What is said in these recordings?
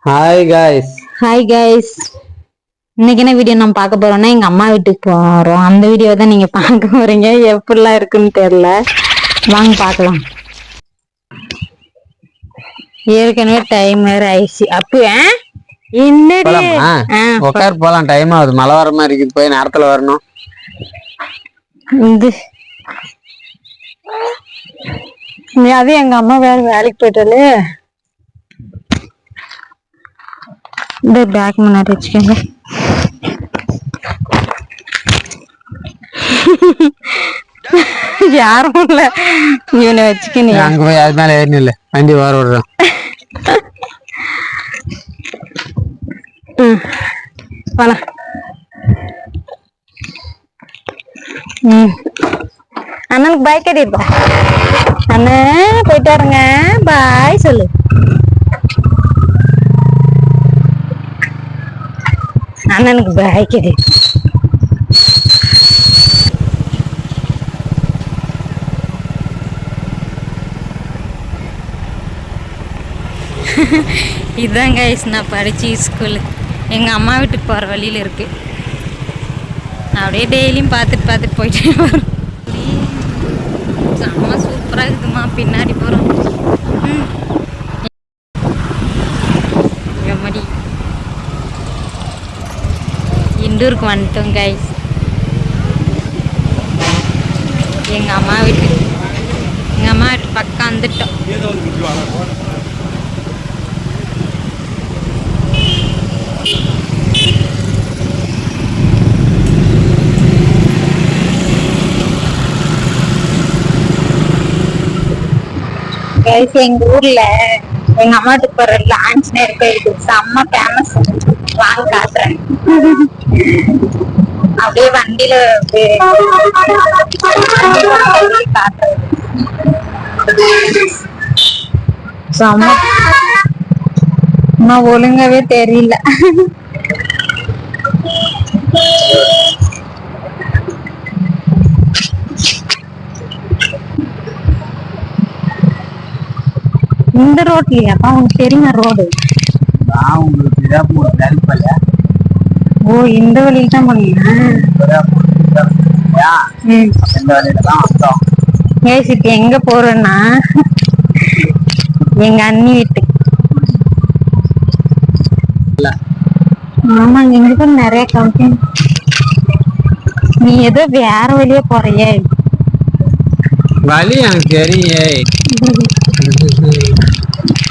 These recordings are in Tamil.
Hi guys. Hi guys. இன்னைக்கு என்ன வீடியோ நம்ம பார்க்க போறோம்னா எங்க அம்மா வீட்டுக்கு போறோம். அந்த வீடியோ தான் நீங்க பார்க்க போறீங்க. எப்படிலாம் இருக்குன்னு தெரியல, வாங்க பார்க்கலாம். ஏற்கனவே டைம் வேற ஆயிடுச்சு. அப்ப என்னடி உட்கார் போலாம், டைம் ஆகுது. மழை வர மாதிரி இருக்குது, போய் நேரத்துல வரணும். அது எங்க அம்மா வேற வேலைக்கு போயிட்டாலே. இந்த பேக் முன்னாடி வச்சுக்கோங்க. யாரும் இல்ல, இவனை வச்சுக்கணும். அங்க போய் அது மேல ஏறி இல்ல, வண்டி வர விடுறோம். போலாம். அண்ணனுக்கு பாய் கட்டிருப்பா. அண்ணன் போயிட்டு வரங்க, பாய் சொல்லு. அண்ணனுக்கு பாய் கட்டி. இதுதான் கைஸ் நான் படிச்சு ஸ்கூலு. எங்க அம்மா வீட்டுக்கு போற வழியில இருக்கு. நான் அப்படியே டெய்லியும் பார்த்துட்டு போயிட்டே வரும். செம்ம சூப்பரா இருக்குதுமா. பின்னாடி போறோம். எம்மடி இண்டூருக்கு வந்துட்டோம் கைஸ். எங்க அம்மா வீட்டு பக்கம் வந்துட்டோம். கைஸ், எங்க ஊர்ல எங்க அம்மா வீட்டுக்கு போற ஆஞ்சநேயர் கோயிலுக்கு செம்ம ஃபேமஸ். வாங்க காட்டுறேன். அப்படியே வண்டியில காட்டுறேன். செம்ம ஒழுங்காவே தெரியல. இந்த ரோட்லயாப்பா? உங்களுக்கு தெரியுமா ரோடு? ஓ, இந்த வழியில தான் போனீங்க. இப்ப எங்க போறேன்னா எங்க அண்ணி வீட்டுக்கு. ஆமா, எங்க நிறைய கம்பெனி. நீ ஏதோ வேற வழியா போறியே. வழி எனக்கு தெரியும்,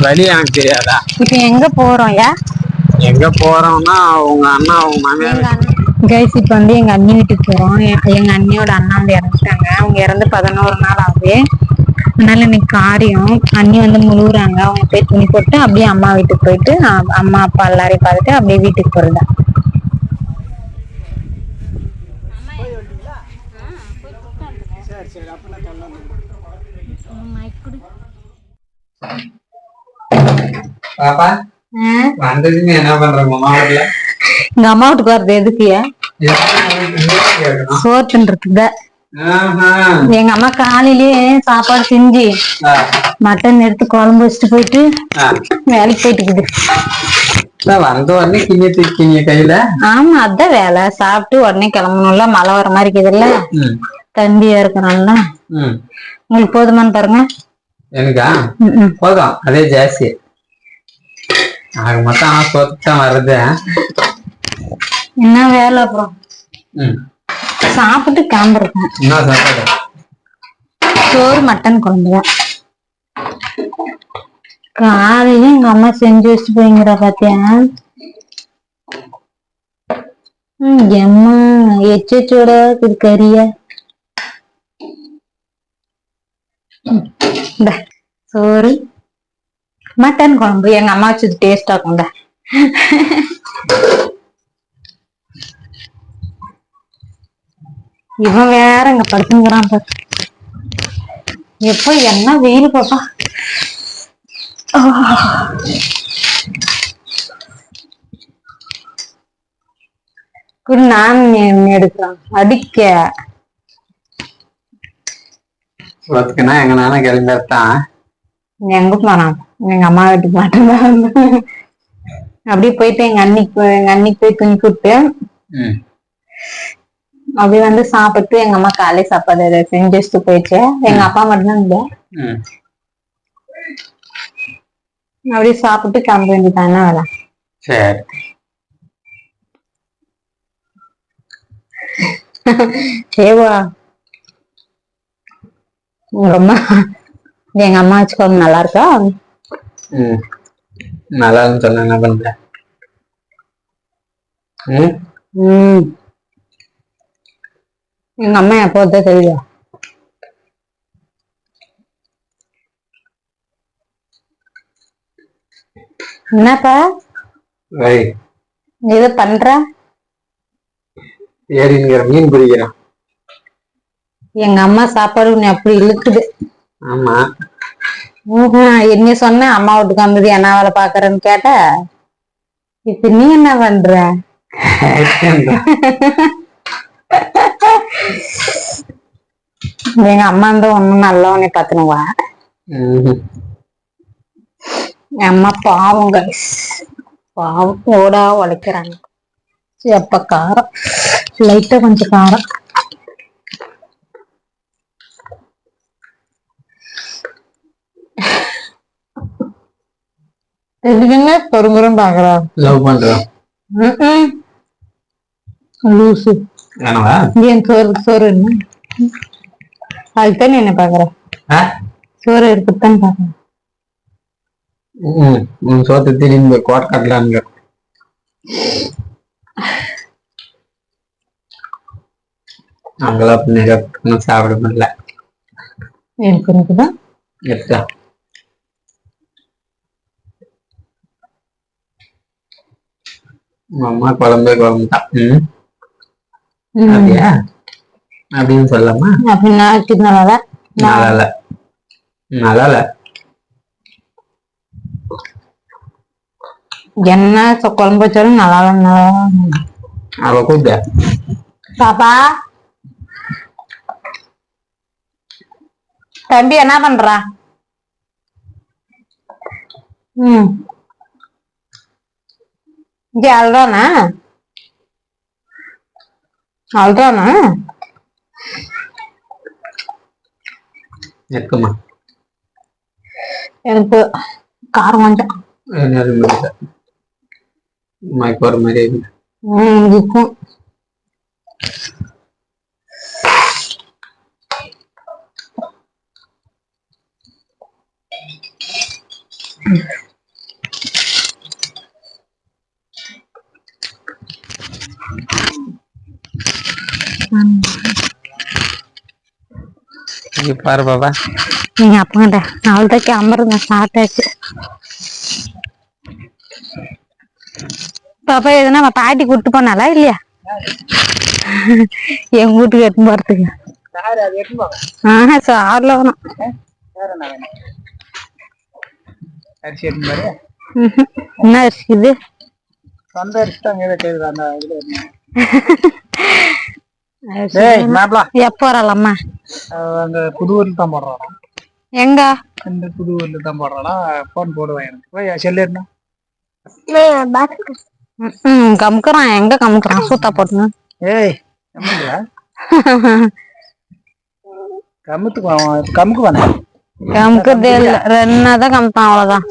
வழி எனக்கு தெரியாதா? இப்ப எங்க போறோம்? எங்க போறோம்னா உங்க அண்ணா உங்க மாமியார் கைஸ், இப்ப வந்து எங்க அண்ணி வீட்டுக்கு போறோம். எங்க அண்ணியோட அண்ணா வந்து இறந்துட்டாங்க. அவங்க இறந்து 11 நாள் ஆகுது. அதனால இன்னைக்கு காரியம். அண்ணி வந்து முழுகுறாங்க. அவங்க போய் துணி போட்டு அப்படியே அம்மா வீட்டுக்கு போயிட்டு அம்மா அப்பா எல்லாரையும் பார்த்துட்டு அப்படியே வீட்டுக்கு போறதா. பாப்பா வந்ததுன்னு என்ன பண்றாங்க அம்மா வீட்டுல? எங்க அம்மா வீட்டுக்கு வர்றது எதுக்குயா? சோறு தின்றதுக்கு. எங்க அம்மா காலையிலேயே சாப்பாடு செஞ்சு மட்டன் எடுத்து குழம்பு வச்சுட்டு போயிட்டு வேலைக்கு போயிட்டு இருக்குது. வந்த உடனே கிண்ணி தூக்கிங்க கையில. ஆமா, அதான் வேலை. சாப்பிட்டு உடனே கிளம்பணும்ல. மழை வர மாதிரி இருக்குதுல்ல, தம்பியா இருக்கணும்ல. உங்களுக்கு போதுமான்னு பாருங்க. எனக்கா போதும், அதே ஜாஸ்தி. ஆக மொத்தம் சொத்தான் வருது. என்ன வேலை அப்புறம்? சாப்பிட்டு கிளம்புறேன். என்ன சாப்பாடு? சோறு மட்டன் குழம்புதான். காலையில எங்க அம்மா செஞ்சு வச்சுட்டு போய்ங்கிற பாத்தியா? எம்மா எச்சோட கறியா. சோறு மட்டன் குழம்பு எங்க அம்மா வச்சது டேஸ்டா இருக்கும்டா. இவன் வேற இங்க படுத்துங்கிறான் பாரு. எப்போ என்ன வெயில் பாப்பா. நான் எடுக்கலாம் அடிக்க. எங்க நானும் கிளம்பிட்டான். எங்க போனான்? எங்க அம்மா வீட்டுக்கு மட்டும்தான் வந்தேன். அப்படியே போயிட்டு எங்க அண்ணிக்கு போய் துணி கொடுத்து அப்படியே வந்து சாப்பிட்டு எங்க அம்மா காலை சாப்பாடு செஞ்சு வச்சுட்டு போயிடுச்சு. எங்க அப்பா மட்டும்தான் இல்லை. அப்படியே சாப்பிட்டு கிளம்ப வேண்டியதான். என்ன வேலை? சரி. ஏவா ரொம்ப எங்க அம்மா வச்சுக்கோங்க நல்லா இருக்கா? நல்லா சொன்ன என்ன பண்ற? எங்க அம்மா எப்போ தெரியல. என்னப்பா ஏதோ பண்ற? ஏரிங்கிற மீன் பிடிக்கிறான். எங்க அம்மா சாப்பாடு உன்னை அப்படி இழுக்குது. ஆமா. என்ன சொன்ன அம்மா வீட்டுக்கு வந்தது என்ன வேலை பாக்குறேன்னு கேட்ட. இப்ப நீ என்ன பண்ற? எங்க அம்மா இருந்தா ஒண்ணும் நல்லவனே பாத்துனுவா. என் அம்மா பாவம் கைஸ், பாவம் ஓடா உழைக்கிறாங்க. எப்ப காரம் லைட்டா கொஞ்சம் காரம். எதுக்குங்க பொறுமுறம் பாக்குறா? லவ் பண்றோம். லூசு. ஏன் சோறு என்ன? அதுதான் என்ன பாக்குற? சோறு எடுத்துதான் பாக்குறேன். சோத்து திரும்பி கோட் கட்டலான்னு அங்கெல்லாம் சாப்பிட முடியல. எனக்குதான் எடுத்தா அம்மா குழம்பு தான். அப்படியா அப்படின்னு சொல்லலாமா? அப்படின்னா நல்லா நல்லா நல்லா என்ன குழம்பு வச்சாலும் நல்லா அவ கூப்பிட்ட பாப்பா. தம்பி என்ன பண்றா? இங்க அழுறானா? இருக்குமா? எனக்கு காரம் கொஞ்சம் போற மாதிரி இருக்கும். பாரு பாப்பா, நீங்க அப்பங்கிட்ட நாளைக்கு அமருங்க சாப்பிட்டாச்சு. பாப்பா எதுனா பாட்டி கூட்டு போனாலா இல்லையா? எங்க வீட்டுக்கு எடுத்து போறதுக்கு சார்ல வேணும். என்ன அரிசி இது? எப்ப வரலாமா? புது ஊர்ல தான் போடுறான். எங்க? இந்த புது ஊர்ல தான் போடுறானா? போன் போடுவேன் எனக்கு செல்லுனா கமுக்குறான். எங்க கமுக்குறான்? சூத்தா போட்டுன்னு. ஏய் கமுக்கு வேணாம். கமுக்குறதே இல்ல, ரெண்டாதான் கமுப்பான் அவ்வளவுதான்.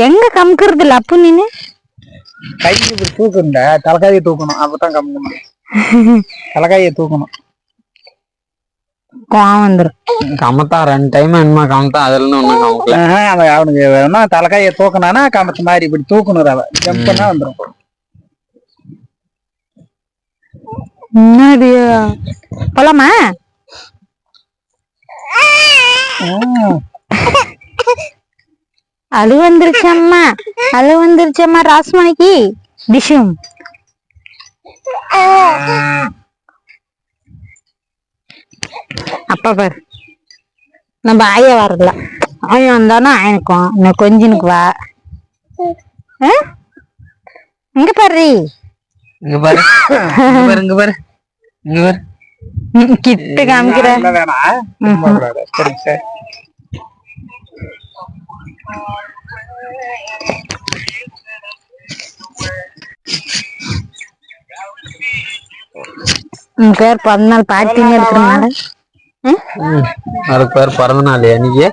எங்க கமுக்குறது இல்ல அப்பு நீனு? கை தூக்குண்ட தலைக்காயை தூக்கணும், அப்பதான் கமுக்கணும். தலைக்காயை தூக்கணும். கோவம் வந்துரும். கமத்தா 2 டைம் என்னமா கமத்தா, அதுல ஒண்ணும் கமக்கல. அவனுக்கு வேணா தலைக்காயை தூக்கினானா கமத்த மாதிரி இப்படி தூக்கணும். அவ ஜம்ப் பண்ணா வந்துடும். போலாமா? அழு வந்துருச்சம்மா, அழு வந்துருச்சம்மா. ராஸ்மணிக்கு டிஷும் அப்பா பாரு, நம்ம ஆய வரல. ஆய வந்தானா ஆயனுக்கும் இன்னும் கொஞ்சனுக்கு வா. இங்க பாரு, இங்க பாரு, இங்க பாரு, இங்க பாரு, இங்க பாரு. கிட்ட காமிக்கிற வேணாம். சரி சரி. உன் பேர் பிறந்தநாள் பாட்டின்னு இருக்கிறனால அதுக்கு பேர் பிறந்த நாள் இன்னைக்கு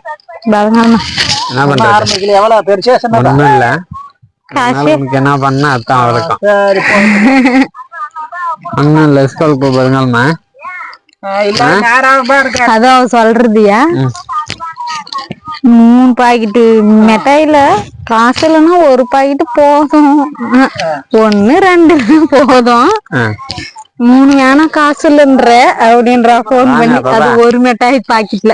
என்ன பண்றது? எவ்வளவு பெருசா ஒண்ணும் இல்ல. உனக்கு என்ன பண்ண அதான் வழக்கம். ஒன்னும் இல்ல, ஸ்கூலுக்கு போறீங்கம்மா. அதான் சொல்றதுயா. 3 பாக்கெட்டு மிட்டாயில காசு இல்லைன்னா 1 பாக்கெட்டு போதும். 1 2 போதும். 3 வேணா காசு இல்லைன்ற அப்படின்றா போன் பண்ணி. அது 1 மிட்டாய் பாக்கெட்ல.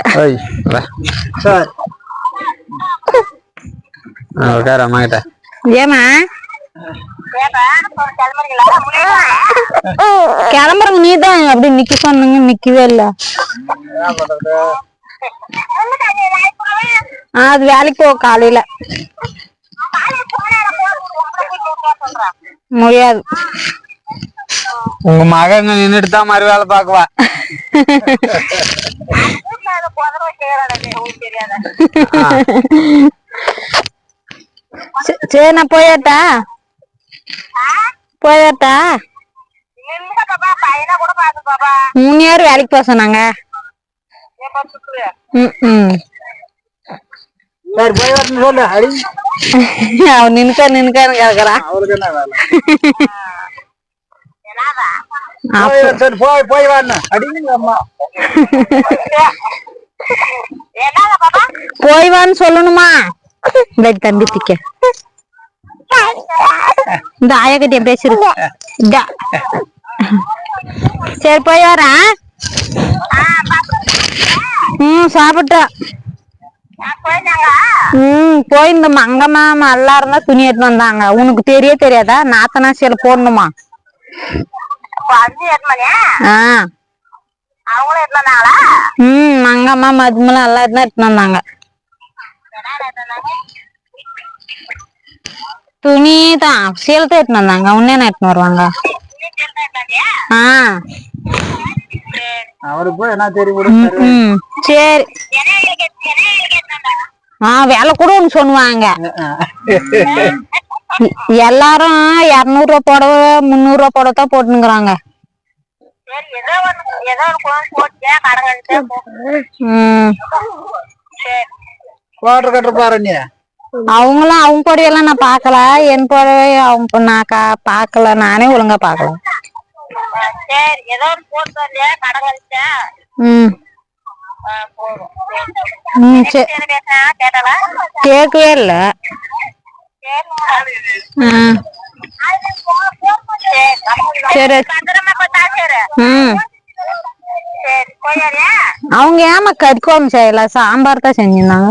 அம்மா கிட்ட ஏமா கிளம்புறங்க, நீதான் அப்படி நிக்க சொன்னீங்க, நிக்கவே இல்ல. அது வேலைக்கு போ காலையில முடியாது. உங்க மகன் நின்றுட்டு தான் மறு வேலை பாக்குவா. சரி நான் போயாட்டா. போயாட்டா 3 year வேலைக்கு போக சொன்னாங்க. அவன் நின்னுக்கான்னு கேக்குறான். போய் வான்னு சொல்லணுமா? தம்பித்திக்க இந்த ஆயக்கட்டிய பேசிருக்கு. சரி போய் வரேன். சாப்பிட்டா போயிருந்த மங்கம்மா எல்லாரும் தான் துணி எடுத்து வந்தாங்க. உனக்கு தெரியாதா? நாத்தனா சேல போடணுமா? மங்கம்மா மதுமலாம் எல்லாரும் தான் எடுத்துன்னு வந்தாங்க. துணி தான் சேலத்தை எடுத்துன்னு வந்தாங்க. உன்னே எடுத்துன்னு வருவாங்க. சரி வேலை கூட ஒண்ணு சொல்லுவாங்க. எல்லாரும் 200 ரூபா புடவை 300 ரூபா புடவை தான் போட்டுங்கிறாங்க. அவங்களும் அவங்க புடவையெல்லாம் நான் பாக்கல. என் புடவை அவங்க நான் பாக்கல. நானே ஒழுங்கா பாக்கல. கேட்கவே இல்ல. சரி அவங்க ஏமா கறிக்குழம்பு செய்யல, சாம்பார் தான் செஞ்சிருந்தாங்க.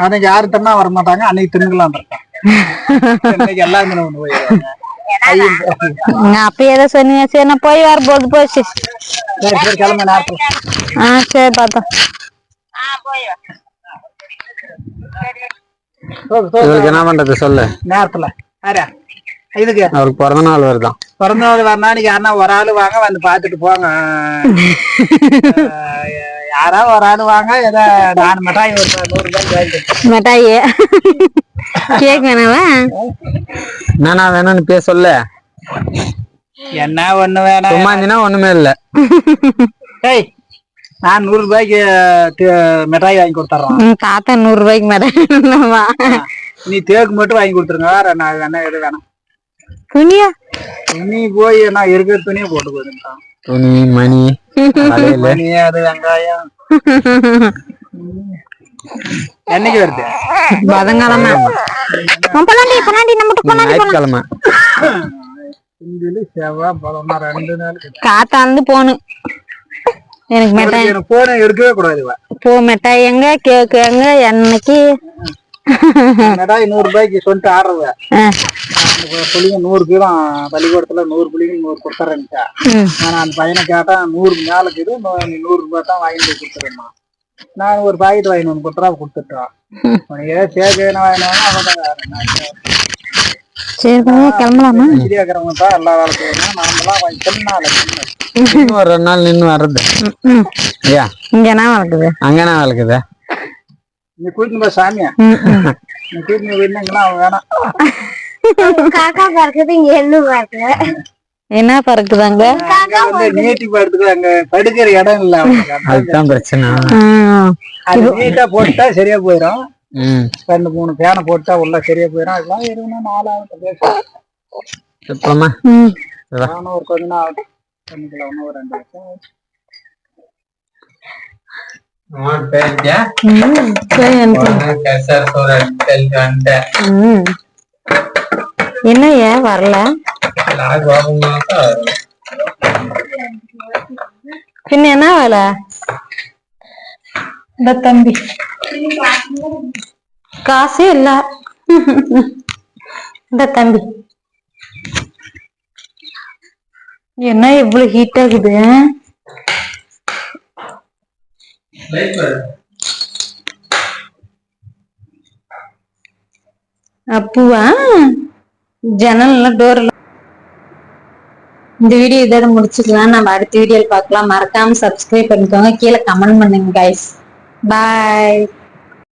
அன்னைக்கு யாரு தின்னா வர மாட்டாங்க. அன்னைக்கு தின்னுக்கலாம் எல்லாருமே அப்ப ஏதோ சொன்னீங்க. சரி நான் போய் வர போது போச்சு. சரி பார்த்தோம். என்ன பண்றது சொல்லு. நேரத்துல இதுக்கு அவருக்கு பிறந்த நாள் வருதான். பிறந்த நாள் வரனா நீங்க யாருன்னா ஒரு ஆளு வாங்க வந்து பாத்துட்டு போங்க. யாராவது ஒரு ஆளு வாங்க. ஏதோ 4 மிட்டாய் 100 ரூபாய் மிட்டாய் கேக் வேணாவா? என்னன்னா வேணும்னு பேச சொல்ல. என்ன ஒண்ணு வேணாம். சும்மா இருந்தீங்கன்னா ஒண்ணுமே இல்ல. நான் 100 ரூபாய்க்கு மிட்டாய் வாங்கி கொடுத்துறேன். தாத்தா 100 ரூபாய்க்கு மிட்டாய். நீ தேக்கு மட்டும் வாங்கி கொடுத்துருங்க. வேற நான் என்ன எது வேணாம். துணியா? துணி போய் நான் இருக்கிற துணியை போட்டு போயிருந்தான். துணி மணி மணி அது வெங்காயம் என்னைக்கு வருது? பதங்காலமா ஞாயிற்றுக்கிழமை செவ்வாய் பழமா 2 நாள் காத்தாந்து போனு. எனக்கு மிட்டாய் போன எடுக்கவே கூடாது. போ மிட்டாய் எங்க கேக்கு எங்க என்னைக்கு மிட்டாய் 100 ரூபாய்க்கு சொல்லிட்டு ஆடுறத புள்ளிங்க 100 கிலோ பள்ளிக்கூடத்துல 100 புள்ளிங்க 100 கொடுத்துறேன்ட்டா. ஆனா அந்த பையனை கேட்டா 100 மேலுக்கு 100 ரூபாய் தான் வாங்கிட்டு கொடுத்துறேம்மா. நான் ஒரு பாக்கெட் வாங்கி 30 ரூபா கொடுத்துட்டோம். உனக்கு ஏதாவது சேர்க்கணும் வாங்கினாலும் சரி கிளம்பலாமா? சிரியாக்கிறவங்க தான் எல்லா வேலை செய்யணும். நாமெல்லாம் கொஞ்சம் சின்ன ஒரு 2 நாள் நின்று வர்றது. ஐயா இங்க என்ன வளர்க்குது? அங்கனா வளர்க்குது. நீ கூட்டின்னு போய் சாமியா நீ கூட்டின்னு போயிருந்தீங்களா அவன் வேணாம். காக்கா பறக்குது, இங்க எள்ளு பறக்குது. என்ன பறக்குதாங்க? நீட்டி படுத்துக்கு அங்க படுக்கிற இடம் இல்ல. அதுதான் பிரச்சனை. அது நீட்டா போட்டா சரியா போயிடும். 2-3 பேனை போட்டா உள்ள சரியா போயிடும். அதெல்லாம் 24 ஆகட்டும் பேசுறோம். ஒரு கொஞ்ச நாள் ஆகட்டும் பண்ணிக்கலாம். இன்னும் ஒரு 2 வருஷம். என்ன ஏன் வரல? பின்ன என்ன வேலை? இந்த தம்பி காசே இல்ல. இந்த தம்பி என்ன இவ்வளவு ஹீட் ஆகுது? அப்புவா ஜன்னல் டோர். இந்த வீடியோ இதோட முடிச்சுக்கலாம். நம்ம அடுத்த வீடியோல பார்க்கலாம். மறக்காம சப்ஸ்கிரைப் பண்ணிக்கோங்க. கீழே கமெண்ட் பண்ணுங்க கைஸ். பாய்.